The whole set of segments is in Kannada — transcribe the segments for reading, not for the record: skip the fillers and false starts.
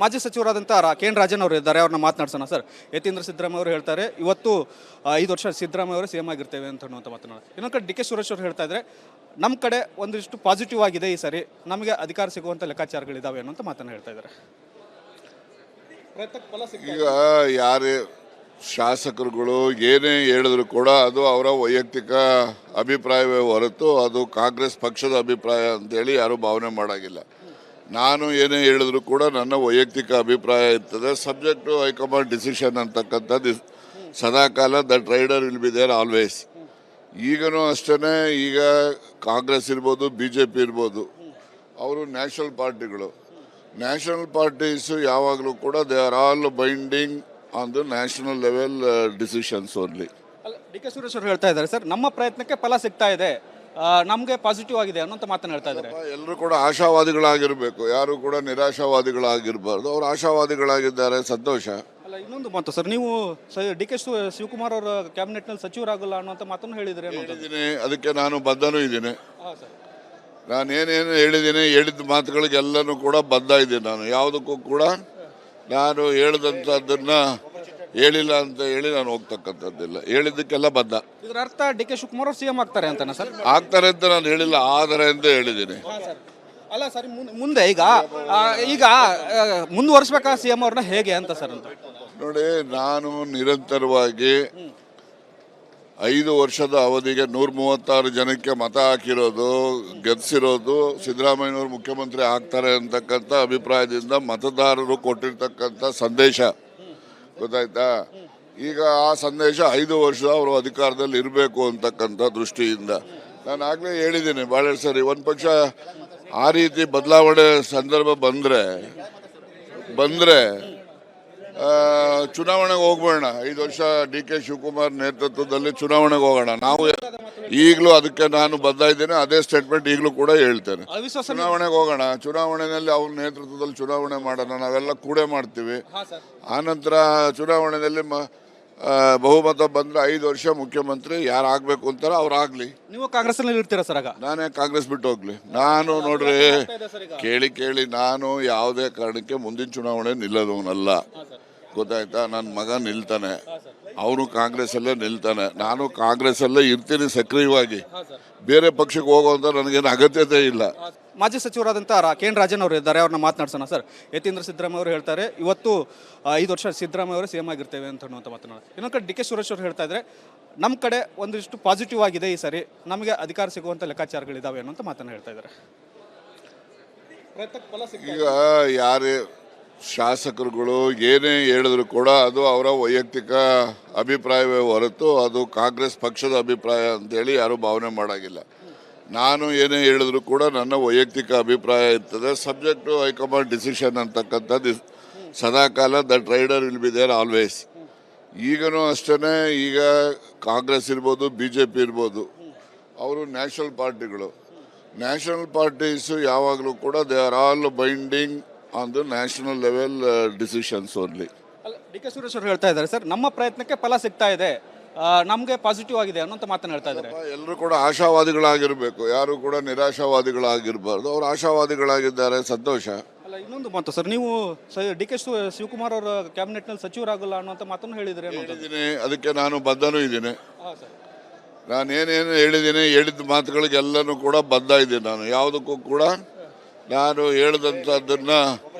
ಮಾಜಿ ಸಚಿವರಾದಂಥ ಕೆ.ಎನ್. ರಾಜನ್ ಅವರು ಇದ್ದಾರೆ, ಅವ್ರನ್ನ ಮಾತನಾಡ್ಸೋಣ. ಸರ್, ಯತೀಂದ್ರ ಸಿದ್ದರಾಮಯ್ಯ ಅವರು ಹೇಳ್ತಾರೆ ಇವತ್ತು 5 ವರ್ಷ ಸಿದ್ದರಾಮಯ್ಯ ಅವರು ಸಿಎಂ ಆಗಿರ್ತೇವೆ ಅಂತ ಅನ್ನುವಂಥ ಮಾತನಾಡ. ಇನ್ನೊಂದು ಕಡೆ ಡಿ.ಕೆ. ಸುರೇಶ್ ಅವರು ಹೇಳ್ತಾ ಇದ್ದಾರೆ ನಮ್ಮ ಕಡೆ ಒಂದಿಷ್ಟು ಪಾಸಿಟಿವ್ ಆಗಿದೆ, ಈ ಸರಿ ನಮಗೆ ಅಧಿಕಾರ ಸಿಗುವಂಥ ಲೆಕ್ಕಾಚಾರಗಳಿದ್ದಾವೆ ಅನ್ನೋಂಥ ಮಾತನ್ನು ಹೇಳ್ತಾ ಇದ್ದಾರೆ. ಈಗ ಯಾರೇ ಶಾಸಕರುಗಳು ಏನೇ ಹೇಳಿದ್ರು ಕೂಡ ಅದು ಅವರ ವೈಯಕ್ತಿಕ ಅಭಿಪ್ರಾಯವೇ ಹೊರತು ಅದು ಕಾಂಗ್ರೆಸ್ ಪಕ್ಷದ ಅಭಿಪ್ರಾಯ ಅಂತೇಳಿ ಯಾರೂ ಭಾವನೆ ಮಾಡೋಂಗಿಲ್ಲ. ನಾನು ಏನೇ ಹೇಳಿದ್ರು ಕೂಡ ನನ್ನ ವೈಯಕ್ತಿಕ ಅಭಿಪ್ರಾಯ ಇರ್ತದೆ. ಸಬ್ಜೆಕ್ಟ್ ಟು ಹೈಕಮಾಂಡ್ ಡಿಸಿಷನ್ ಅಂತಕ್ಕಂಥದ್ದು ಸದಾಕಾಲ that rider will be there always. ಈಗನೂ ಅಷ್ಟೇ, ಈಗ ಕಾಂಗ್ರೆಸ್ ಇರ್ಬೋದು, BJP ಇರ್ಬೋದು, ಅವರು ನ್ಯಾಷನಲ್ ಪಾರ್ಟಿಗಳು. ನ್ಯಾಷನಲ್ ಪಾರ್ಟೀಸು ಯಾವಾಗಲೂ ಕೂಡ they are all binding on the national level decisions only. D K. Suresh ಅವರು ಹೇಳ್ತಾ ಇದ್ದಾರೆ ಸರ್, ನಮ್ಮ ಪ್ರಯತ್ನಕ್ಕೆ ಫಲ ಸಿಗ್ತಾ ಇದೆ, ನಮಗೆ ಪಾಸಿಟಿವ್ ಆಗಿದೆ ಅನ್ನೋಂಥ ಮಾತನ್ನು ಹೇಳ್ತಾ ಇದ್ದಾರೆ. ಎಲ್ಲರೂ ಕೂಡ ಆಶಾವಾದಿಗಳಾಗಿರಬೇಕು, ಯಾರು ಕೂಡ ನಿರಾಶಾವಾದಿಗಳಾಗಿರಬಾರ್ದು. ಅವರು ಆಶಾವಾದಿಗಳಾಗಿದ್ದಾರೆ, ಸಂತೋಷ. ಅಲ್ಲ, ಇನ್ನೊಂದು ಮಾತು ಸರ್, ನೀವು ಡಿ.ಕೆ. ಶಿವಕುಮಾರ್ ಅವರ ಕ್ಯಾಬಿನೆಟ್ನಲ್ಲಿ ಸಚಿವರಾಗಲ್ಲ ಅನ್ನೋಂಥ ಮಾತನ್ನು ಹೇಳಿದ್ದೀನಿ. ಅದಕ್ಕೆ ನಾನು ಬದ್ಧನೂ ಇದ್ದೀನಿ. ನಾನೇನೇನು ಹೇಳಿದ ಮಾತುಗಳಿಗೆಲ್ಲನೂ ಕೂಡ ಬದ್ಧ ಇದ್ದೀನಿ. ನಾನು ಯಾವುದಕ್ಕೂ ಕೂಡ ನಾನು ಹೇಳಿದಂಥದ್ದನ್ನು ಹೇಳಿಲ್ಲ ಅಂತ ಹೇಳಿ ನಾನು ಹೋಗ್ತಕ್ಕಂಥದ್ದಿಲ್ಲ. ಹೇಳಿದ್ದಕ್ಕೆಲ್ಲ ಬದ್ಧ. ಇದರ ಅರ್ಥ ಡಿ.ಕೆ. ಶಿವಕುಮಾರ್ ಅವರು ಸಿಎಂ ಆಗ್ತಾರೆ ಅಂತನಾ ಸರ್? ಆಗ್ತಾರೆ ಅಂತ ನಾನು ಹೇಳಿಲ್ಲ, ಆದರೆ ಅಂತ ಹೇಳಿದ್ದೀನಿ. ಅಲ್ಲ ಸರ್, ಮುಂದೆ ಈಗ ಮುಂದುವರಿಸಬೇಕಾ ಸಿಎಂ ಅವ್ರನ್ನ ಹೇಗೆ ಅಂತ ಸರ್ ಅಂತ ನೋಡಿ, ನಾನು ನಿರಂತರವಾಗಿ 5 ವರ್ಷದ ಅವಧಿಗೆ 136 ಜನಕ್ಕೆ ಮತ ಹಾಕಿರೋದು, ಗೆದ್ಸಿರೋದು, ಸಿದ್ದರಾಮಯ್ಯನವರು ಮುಖ್ಯಮಂತ್ರಿ ಆಗ್ತಾರೆ ಅಂತಕ್ಕಂಥ ಅಭಿಪ್ರಾಯದಿಂದ ಮತದಾರರು ಕೊಟ್ಟಿರ್ತಕ್ಕಂಥ ಸಂದೇಶ ಗೊತ್ತಾಯ್ತಾ. ಈಗ ಆ ಸಂದೇಶ 5 ವರ್ಷ ಅವರು ಅಧಿಕಾರದಲ್ಲಿ ಇರಬೇಕು ಅಂತಕ್ಕಂಥ ದೃಷ್ಟಿಯಿಂದ ನಾನು ಆಗಲೇ ಹೇಳಿದ್ದೀನಿ ಭಾಳ ಸರಿ. ಒಂದು ಪಕ್ಷ ಆ ರೀತಿ ಬದಲಾವಣೆ ಸಂದರ್ಭ ಬಂದರೆ ಚುನಾವಣೆಗೆ ಹೋಗ್ಬೇಡ. 5 ವರ್ಷ ಡಿ.ಕೆ. ಶಿವಕುಮಾರ್ ನೇತೃತ್ವದಲ್ಲಿ ಚುನಾವಣೆಗೆ ಹೋಗೋಣ. ನಾವು ಈಗಲೂ ಅದಕ್ಕೆ ನಾನು ಬದ್ಧ ಇದ್ದೇನೆ. ಅದೇ ಸ್ಟೇಟ್ಮೆಂಟ್ ಈಗಲೂ ಕೂಡ ಹೇಳ್ತೇನೆ. ಚುನಾವಣೆಗೆ ಹೋಗೋಣ, ಚುನಾವಣೆಯಲ್ಲಿ ಅವ್ರ ನೇತೃತ್ವದಲ್ಲಿ ಚುನಾವಣೆ ಮಾಡೋಣ, ನಾವೆಲ್ಲ ಕೂಡೇ ಮಾಡ್ತೀವಿ. ಆನಂತರ ಚುನಾವಣೆಯಲ್ಲಿ ಬಹುಮತ ಬಂದರೆ 5 ವರ್ಷ ಮುಖ್ಯಮಂತ್ರಿ ಯಾರು ಆಗಬೇಕು ಅಂತಾರ ಅವ್ರು ಆಗಲಿ. ನೀವು ಕಾಂಗ್ರೆಸ್ನಲ್ಲಿ ಇರ್ತೀರಾ ಸರ್? ಆಗ ನಾನೇ ಕಾಂಗ್ರೆಸ್ ಬಿಟ್ಟು ಹೋಗ್ಲಿ? ನಾನು ನೋಡ್ರಿ, ಕೇಳಿ ನಾನು ಯಾವುದೇ ಕಾರಣಕ್ಕೆ ಮುಂದಿನ ಚುನಾವಣೆ ನಿಲ್ಲೋದವನಲ್ಲ ಗೊತ್ತಾಯ್ತಾ. ನನ್ನ ಮಗ ನಿಲ್ತಾನೆ, ಅವನು ಕಾಂಗ್ರೆಸ್ಸಲ್ಲೇ ನಿಲ್ತಾನೆ, ನಾನು ಕಾಂಗ್ರೆಸ್ಸಲ್ಲೇ ಇರ್ತೀನಿ ಸಕ್ರಿಯವಾಗಿ. ಬೇರೆ ಪಕ್ಷಕ್ಕೆ ಹೋಗುವಂತ ನನಗೇನು ಅಗತ್ಯತೆ ಇಲ್ಲ. ಮಾಜಿ ಸಚಿವರಾದಂಥ ಕೆ.ಎನ್. ರಾಜನ್ ಅವರು ಇದ್ದಾರೆ, ಅವ್ರನ್ನ ಮಾತನಾಡ್ಸೋಣ. ಸರ್, ಯತೀಂದ್ರ ಸಿದ್ದರಾಮಯ್ಯ ಅವರು ಹೇಳ್ತಾರೆ ಇವತ್ತು 5 ವರ್ಷ ಸಿದ್ದರಾಮಯ್ಯ ಅವರು ಸಿಎಂ ಆಗಿರ್ತೇವೆ ಅಂತ ಅನ್ನುವಂಥ ಮಾತನಾಡ. ಇನ್ನೊಂದು ಕಡೆ ಡಿ.ಕೆ. ಸುರೇಶ್ ಅವರು ಹೇಳ್ತಾ ಇದ್ದಾರೆ ನಮ್ಮ ಕಡೆ ಒಂದಿಷ್ಟು ಪಾಸಿಟಿವ್ ಆಗಿದೆ, ಈ ಸರಿ ನಮಗೆ ಅಧಿಕಾರ ಸಿಗುವಂಥ ಲೆಕ್ಕಾಚಾರಗಳಿದ್ದಾವೆ ಅನ್ನೋಂಥ ಮಾತನ್ನು ಹೇಳ್ತಾ ಇದ್ದಾರೆ. ಈಗ ಯಾರೇ ಶಾಸಕರುಗಳು ಏನೇ ಹೇಳಿದ್ರು ಕೂಡ ಅದು ಅವರ ವೈಯಕ್ತಿಕ ಅಭಿಪ್ರಾಯವೇ ಹೊರತು ಅದು ಕಾಂಗ್ರೆಸ್ ಪಕ್ಷದ ಅಭಿಪ್ರಾಯ ಅಂತೇಳಿ ಯಾರೂ ಭಾವನೆ ಮಾಡೋಂಗಿಲ್ಲ. ನಾನು ಏನೇ ಹೇಳಿದ್ರು ಕೂಡ ನನ್ನ ವೈಯಕ್ತಿಕ ಅಭಿಪ್ರಾಯ ಇರ್ತದೆ. ಸಬ್ಜೆಕ್ಟ್ ಟು ಹೈಕಮಾಂಡ್ ಡಿಸಿಷನ್ ಅಂತಕ್ಕಂಥದ್ದು ಸದಾಕಾಲ that rider will be there always. ಈಗನೂ ಅಷ್ಟೇ, ಈಗ ಕಾಂಗ್ರೆಸ್ ಇರ್ಬೋದು, BJP ಇರ್ಬೋದು, ಅವರು ನ್ಯಾಷನಲ್ ಪಾರ್ಟಿಗಳು. ನ್ಯಾಷನಲ್ ಪಾರ್ಟೀಸು ಯಾವಾಗಲೂ ಕೂಡ they are all binding on the national level decisions only. D K. Suresh ಅವರು ಹೇಳ್ತಾ ಇದ್ದಾರೆ ಸರ್, ನಮ್ಮ ಪ್ರಯತ್ನಕ್ಕೆ ಫಲ ಸಿಗ್ತಾ ಇದೆ, ನಮಗೆ ಪಾಸಿಟಿವ್ ಆಗಿದೆ ಅನ್ನೋಂಥ ಮಾತನ್ನು ಹೇಳ್ತಾ ಇದ್ದಾರೆ. ಎಲ್ಲರೂ ಕೂಡ ಆಶಾವಾದಿಗಳಾಗಿರಬೇಕು, ಯಾರು ಕೂಡ ನಿರಾಶಾವಾದಿಗಳಾಗಿರಬಾರ್ದು. ಅವರು ಆಶಾವಾದಿಗಳಾಗಿದ್ದಾರೆ, ಸಂತೋಷ. ಅಲ್ಲ, ಇನ್ನೊಂದು ಮಾತು ಸರ್, ನೀವು ಡಿ.ಕೆ. ಶಿವಕುಮಾರ್ ಅವರ ಕ್ಯಾಬಿನೆಟ್ನಲ್ಲಿ ಸಚಿವರಾಗಲ್ಲ ಅನ್ನೋಂಥ ಮಾತನ್ನು ಹೇಳಿದ್ದೀನಿ. ಅದಕ್ಕೆ ನಾನು ಬದ್ಧನೂ ಇದ್ದೀನಿ. ನಾನೇನೇನು ಹೇಳಿದ ಮಾತುಗಳಿಗೆಲ್ಲನೂ ಕೂಡ ಬದ್ಧ ಇದ್ದೀನಿ. ನಾನು ಯಾವುದಕ್ಕೂ ಕೂಡ ನಾನು ಹೇಳಿದಂಥದ್ದನ್ನು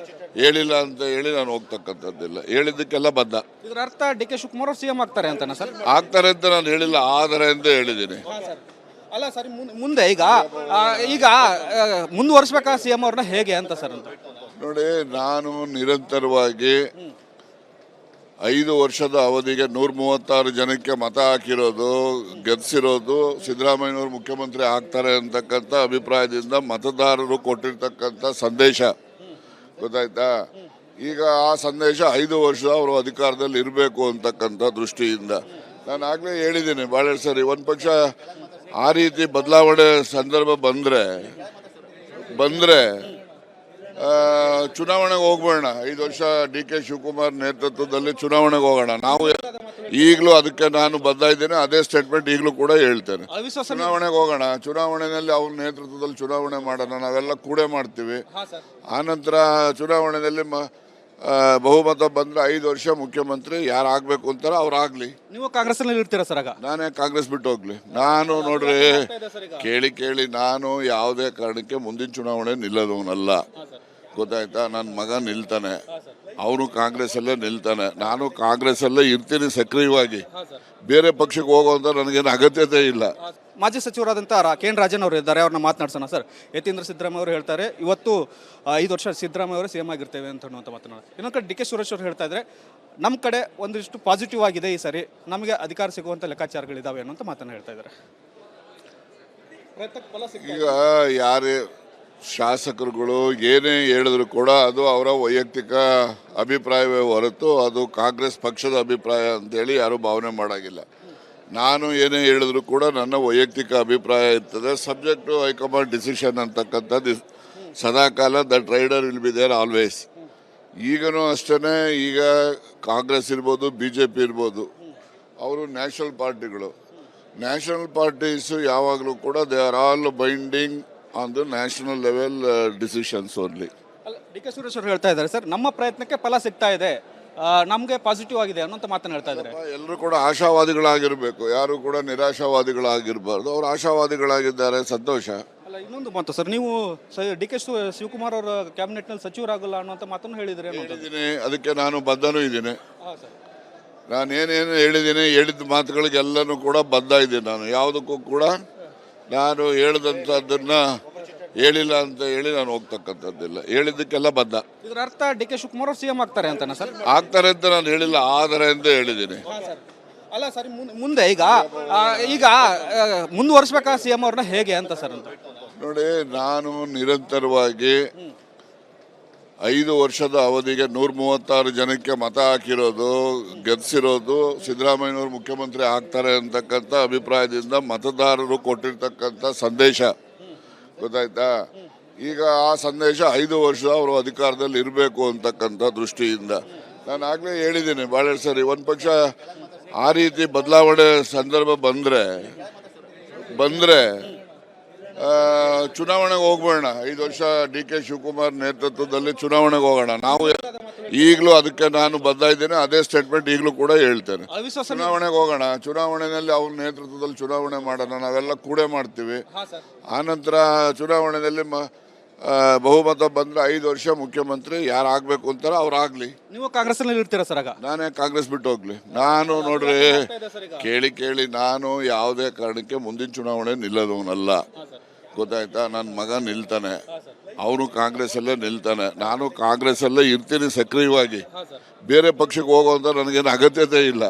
ಹೇಳಿಲ್ಲ ಅಂತ ಹೇಳಿ ನಾನು ಹೋಗ್ತಕ್ಕಂಥದ್ದಿಲ್ಲ. ಹೇಳಿದ್ದಕ್ಕೆಲ್ಲ ಬದ್ಧ. ಇದರ ಅರ್ಥ ಡಿ.ಕೆ. ಶಿವಕುಮಾರ್ ಅವರು ಸಿಎಂ ಆಗ್ತಾರೆ ಅಂತನಾ ಸರ್? ಆಗ್ತಾರೆ ಅಂತ ನಾನು ಹೇಳಿಲ್ಲ, ಆದರೆ ಅಂತ ಹೇಳಿದ್ದೀನಿ. ಅಲ್ಲ ಸರ್, ಮುಂದೆ ಈಗ ಮುಂದುವರಿಸಬೇಕಾ ಸಿಎಂ ಅವ್ರನ್ನ ಹೇಗೆ ಅಂತ ಸರ್ ಅಂತ ನೋಡಿ, ನಾನು ನಿರಂತರವಾಗಿ 5 ವರ್ಷದ ಅವಧಿಗೆ 136 ಜನಕ್ಕೆ ಮತ ಹಾಕಿರೋದು, ಗೆದ್ಸಿರೋದು, ಸಿದ್ದರಾಮಯ್ಯನವರು ಮುಖ್ಯಮಂತ್ರಿ ಆಗ್ತಾರೆ ಅಂತಕ್ಕಂಥ ಅಭಿಪ್ರಾಯದಿಂದ ಮತದಾರರು ಕೊಟ್ಟಿರ್ತಕ್ಕಂಥ ಸಂದೇಶ ಗೊತ್ತಾಯ್ತಾ. ಈಗ ಆ ಸಂದೇಶ 5 ವರ್ಷ ಅವರು ಅಧಿಕಾರದಲ್ಲಿ ಇರಬೇಕು ಅಂತಕ್ಕಂಥ ದೃಷ್ಟಿಯಿಂದ ನಾನು ಆಗಲೇ ಹೇಳಿದ್ದೀನಿ ಭಾಳ ಸರಿ. ಒಂದು ಪಕ್ಷ ಆ ರೀತಿ ಬದಲಾವಣೆ ಸಂದರ್ಭ ಬಂದರೆ ಚುನಾವಣೆಗೆ ಹೋಗ್ಬೇಡ. 5 ವರ್ಷ ಡಿ.ಕೆ. ಶಿವಕುಮಾರ್ ನೇತೃತ್ವದಲ್ಲಿ ಚುನಾವಣೆಗೆ ಹೋಗೋಣ. ನಾವು ಈಗಲೂ ಅದಕ್ಕೆ ನಾನು ಬದ್ಧ ಇದ್ದೇನೆ. ಅದೇ ಸ್ಟೇಟ್ಮೆಂಟ್ ಈಗಲೂ ಕೂಡ ಹೇಳ್ತೇನೆ. ಚುನಾವಣೆಗೆ ಹೋಗೋಣ, ಚುನಾವಣೆಯಲ್ಲಿ ಅವ್ರ ನೇತೃತ್ವದಲ್ಲಿ ಚುನಾವಣೆ ಮಾಡೋಣ, ನಾವೆಲ್ಲ ಕೂಡೇ ಮಾಡ್ತೀವಿ. ಆನಂತರ ಚುನಾವಣೆಯಲ್ಲಿ ಬಹುಮತ ಬಂದರೆ 5 ವರ್ಷ ಮುಖ್ಯಮಂತ್ರಿ ಯಾರು ಆಗಬೇಕು ಅಂತಾರೋ ಅವ್ರಾಗಲಿ. ನೀವು ಕಾಂಗ್ರೆಸ್ನಲ್ಲಿ ಇರ್ತೀರಾ ಸರ್ ಆಗ? ನಾನೇ ಕಾಂಗ್ರೆಸ್ ಬಿಟ್ಟು ಹೋಗ್ಲಿ? ನಾನು ನೋಡ್ರಿ, ಕೇಳಿ ನಾನು ಯಾವುದೇ ಕಾರಣಕ್ಕೆ ಮುಂದಿನ ಚುನಾವಣೆ ನಿಲ್ಲೋದವನಲ್ಲ, ಗೊತ್ತಾಯ್ತಾ? ನನ್ನ ಮಗ ನಿಲ್ತಾನೆ, ಅವನು ಕಾಂಗ್ರೆಸ್ಸಲ್ಲೇ ನಿಲ್ತಾನೆ, ನಾನು ಕಾಂಗ್ರೆಸ್ಸಲ್ಲೇ ಇರ್ತೀನಿ ಸಕ್ರಿಯವಾಗಿ. ಬೇರೆ ಪಕ್ಷಕ್ಕೆ ಹೋಗುವಂತ ನನಗೇನು ಅಗತ್ಯತೆ ಇಲ್ಲ. ಮಾಜಿ ಸಚಿವರಾದಂಥ ಕೆ.ಎನ್. ರಾಜನ್ ಅವರು ಇದ್ದಾರೆ, ಅವ್ರನ್ನ ಮಾತನಾಡ್ಸೋಣ. ಸರ್, ಯತೀಂದ್ರ ಸಿದ್ದರಾಮಯ್ಯ ಅವರು ಹೇಳ್ತಾರೆ ಇವತ್ತು 5 ವರ್ಷ ಸಿದ್ದರಾಮಯ್ಯ ಅವರು ಸಿಎಂ ಆಗಿರ್ತೇವೆ ಅಂತ ಅನ್ನುವಂಥ ಮಾತನಾಡ. ಇನ್ನೊಂದು ಕಡೆ ಡಿ.ಕೆ. ಸುರೇಶ್ ಅವರು ಹೇಳ್ತಾ ಇದ್ದಾರೆ ನಮ್ಮ ಕಡೆ ಒಂದಿಷ್ಟು ಪಾಸಿಟಿವ್ ಆಗಿದೆ ಈ ಸರಿ, ನಮಗೆ ಅಧಿಕಾರ ಸಿಗುವಂಥ ಲೆಕ್ಕಾಚಾರಗಳಿದ್ದಾವೆ ಅನ್ನೋಂಥ ಮಾತನ್ನು ಹೇಳ್ತಾ ಇದ್ದಾರೆ. ಈಗ ಯಾರೇ ಶಾಸಕರುಗಳು ಏನೇ ಹೇಳಿದ್ರು ಕೂಡ ಅದು ಅವರ ವೈಯಕ್ತಿಕ ಅಭಿಪ್ರಾಯವೇ ಹೊರತು ಅದು ಕಾಂಗ್ರೆಸ್ ಪಕ್ಷದ ಅಭಿಪ್ರಾಯ ಅಂತೇಳಿ ಯಾರೂ ಭಾವನೆ ಮಾಡೋಂಗಿಲ್ಲ. ನಾನು ಏನೇ ಹೇಳಿದ್ರು ಕೂಡ ನನ್ನ ವೈಯಕ್ತಿಕ ಅಭಿಪ್ರಾಯ ಇರ್ತದೆ, ಸಬ್ಜೆಕ್ಟ್ ಟು ಹೈಕಮಾಂಡ್ ಡಿಸಿಷನ್ ಅಂತಕ್ಕಂಥದ್ದು ಸದಾಕಾಲ. That rider will be there always. ಈಗನೂ ಅಷ್ಟೇ, ಈಗ ಕಾಂಗ್ರೆಸ್ ಇರ್ಬೋದು, BJP ಇರ್ಬೋದು, ಅವರು ನ್ಯಾಷನಲ್ ಪಾರ್ಟಿಗಳು. ನ್ಯಾಷನಲ್ ಪಾರ್ಟೀಸು ಯಾವಾಗಲೂ ಕೂಡ they are all binding on the national level decisions only. D K. Suresh ಅವರು ಹೇಳ್ತಾ ಇದ್ದಾರೆ ಸರ್, ನಮ್ಮ ಪ್ರಯತ್ನಕ್ಕೆ ಫಲ ಸಿಗ್ತಾ ಇದೆ, ನಮಗೆ ಪಾಸಿಟಿವ್ ಆಗಿದೆ ಅನ್ನೋಂಥ ಮಾತನ್ನು ಹೇಳ್ತಾ ಇದ್ದಾರೆ. ಎಲ್ಲರೂ ಕೂಡ ಆಶಾವಾದಿಗಳಾಗಿರಬೇಕು, ಯಾರು ಕೂಡ ನಿರಾಶಾವಾದಿಗಳಾಗಿರಬಾರ್ದು. ಅವರು ಆಶಾವಾದಿಗಳಾಗಿದ್ದಾರೆ, ಸಂತೋಷ. ಅಲ್ಲ, ಇನ್ನೊಂದು ಮಾತು ಸರ್, ನೀವು ಡಿ.ಕೆ. ಶಿವಕುಮಾರ್ ಅವರ ಕ್ಯಾಬಿನೆಟ್ನಲ್ಲಿ ಸಚಿವರಾಗಲ್ಲ ಅನ್ನೋಂಥ ಮಾತನ್ನು ಹೇಳಿದ್ದೀನಿ. ಅದಕ್ಕೆ ನಾನು ಬದ್ಧನೂ ಇದ್ದೀನಿ. ನಾನೇನೇನು ಹೇಳಿದ ಮಾತುಗಳಿಗೆಲ್ಲನೂ ಕೂಡ ಬದ್ಧ ಇದ್ದೀನಿ. ನಾನು ಯಾವುದಕ್ಕೂ ಕೂಡ ನಾನು ಹೇಳಿದಂಥದ್ದನ್ನು ಹೇಳಿಲ್ಲ ಅಂತ ಹೇಳಿ ನಾನು ಹೋಗ್ತಕ್ಕಂಥದ್ದಿಲ್ಲ. ಹೇಳಿದ್ದಕ್ಕೆಲ್ಲ ಬದ್ಧ. ಇದರ ಅರ್ಥ ಡಿ.ಕೆ. ಶಿವಕುಮಾರ್ ಅವರು ಸಿಎಂ ಆಗ್ತಾರೆ ಅಂತನಾ ಸರ್? ಆಗ್ತಾರೆ ಅಂತ ನಾನು ಹೇಳಿಲ್ಲ, ಆದರೆ ಅಂತ ಹೇಳಿದ್ದೀನಿ. ಅಲ್ಲ ಸರ್, ಮುಂದೆ ಈಗ ಮುಂದುವರಿಸಬೇಕಾ ಸಿಎಂ ಅವ್ರನ್ನ ಹೇಗೆ ಅಂತ ಸರ್ ಅಂತ ನೋಡಿ, ನಾನು ನಿರಂತರವಾಗಿ 5 ವರ್ಷದ ಅವಧಿಗೆ 136 ಜನಕ್ಕೆ ಮತ ಹಾಕಿರೋದು, ಗೆದ್ಸಿರೋದು, ಸಿದ್ದರಾಮಯ್ಯನವರು ಮುಖ್ಯಮಂತ್ರಿ ಆಗ್ತಾರೆ ಅಂತಕ್ಕಂಥ ಅಭಿಪ್ರಾಯದಿಂದ ಮತದಾರರು ಕೊಟ್ಟಿರ್ತಕ್ಕಂಥ ಸಂದೇಶ, ಗೊತ್ತಾಯ್ತಾ? ಈಗ ಆ ಸಂದೇಶ 5 ವರ್ಷ ಅವರು ಅಧಿಕಾರದಲ್ಲಿ ಇರಬೇಕು ಅಂತಕ್ಕಂಥ ದೃಷ್ಟಿಯಿಂದ ನಾನು ಆಗಲೇ ಹೇಳಿದ್ದೀನಿ ಭಾಳ ಸರಿ. ಒಂದು ಪಕ್ಷ ಆ ರೀತಿ ಬದಲಾವಣೆ ಸಂದರ್ಭ ಬಂದರೆ ಚುನಾವಣೆಗೆ ಹೋಗ್ಬೇಡ. 5 ವರ್ಷ ಡಿ.ಕೆ. ಶಿವಕುಮಾರ್ ನೇತೃತ್ವದಲ್ಲಿ ಚುನಾವಣೆಗೆ ಹೋಗೋಣ. ನಾವು ಈಗಲೂ ಅದಕ್ಕೆ ನಾನು ಬದ್ಧ ಇದ್ದೇನೆ, ಅದೇ ಸ್ಟೇಟ್ಮೆಂಟ್ ಈಗಲೂ ಕೂಡ ಹೇಳ್ತೇನೆ. ಚುನಾವಣೆಗೆ ಹೋಗೋಣ, ಚುನಾವಣೆಯಲ್ಲಿ ಅವ್ರ ನೇತೃತ್ವದಲ್ಲಿ ಚುನಾವಣೆ ಮಾಡೋಣ, ನಾವೆಲ್ಲ ಕೂಡೇ ಮಾಡ್ತೀವಿ. ಆನಂತರ ಚುನಾವಣೆಯಲ್ಲಿ ಬಹುಮತ ಬಂದರೆ 5 ವರ್ಷ ಮುಖ್ಯಮಂತ್ರಿ ಯಾರು ಆಗಬೇಕು ಅಂತಾರೋ ಅವ್ರಾಗಲಿ. ನೀವು ಕಾಂಗ್ರೆಸ್ನಲ್ಲಿ ಇರ್ತೀರಾ ಸರ್ ಆಗ? ನಾನೇ ಕಾಂಗ್ರೆಸ್ ಬಿಟ್ಟು ಹೋಗ್ಲಿ? ನಾನು ನೋಡ್ರಿ, ಕೇಳಿ ನಾನು ಯಾವುದೇ ಕಾರಣಕ್ಕೆ ಮುಂದಿನ ಚುನಾವಣೆ ನಿಲ್ಲೋದವನಲ್ಲ, ಗೊತ್ತಾಯ್ತಾ? ನನ್ನ ಮಗ ನಿಲ್ತಾನೆ, ಅವನು ಕಾಂಗ್ರೆಸ್ಸಲ್ಲೇ ನಿಲ್ತಾನೆ, ನಾನು ಕಾಂಗ್ರೆಸ್ಸಲ್ಲೇ ಇರ್ತೀನಿ ಸಕ್ರಿಯವಾಗಿ. ಬೇರೆ ಪಕ್ಷಕ್ಕೆ ಹೋಗುವಂತ ನನಗೇನು ಅಗತ್ಯತೆ ಇಲ್ಲ.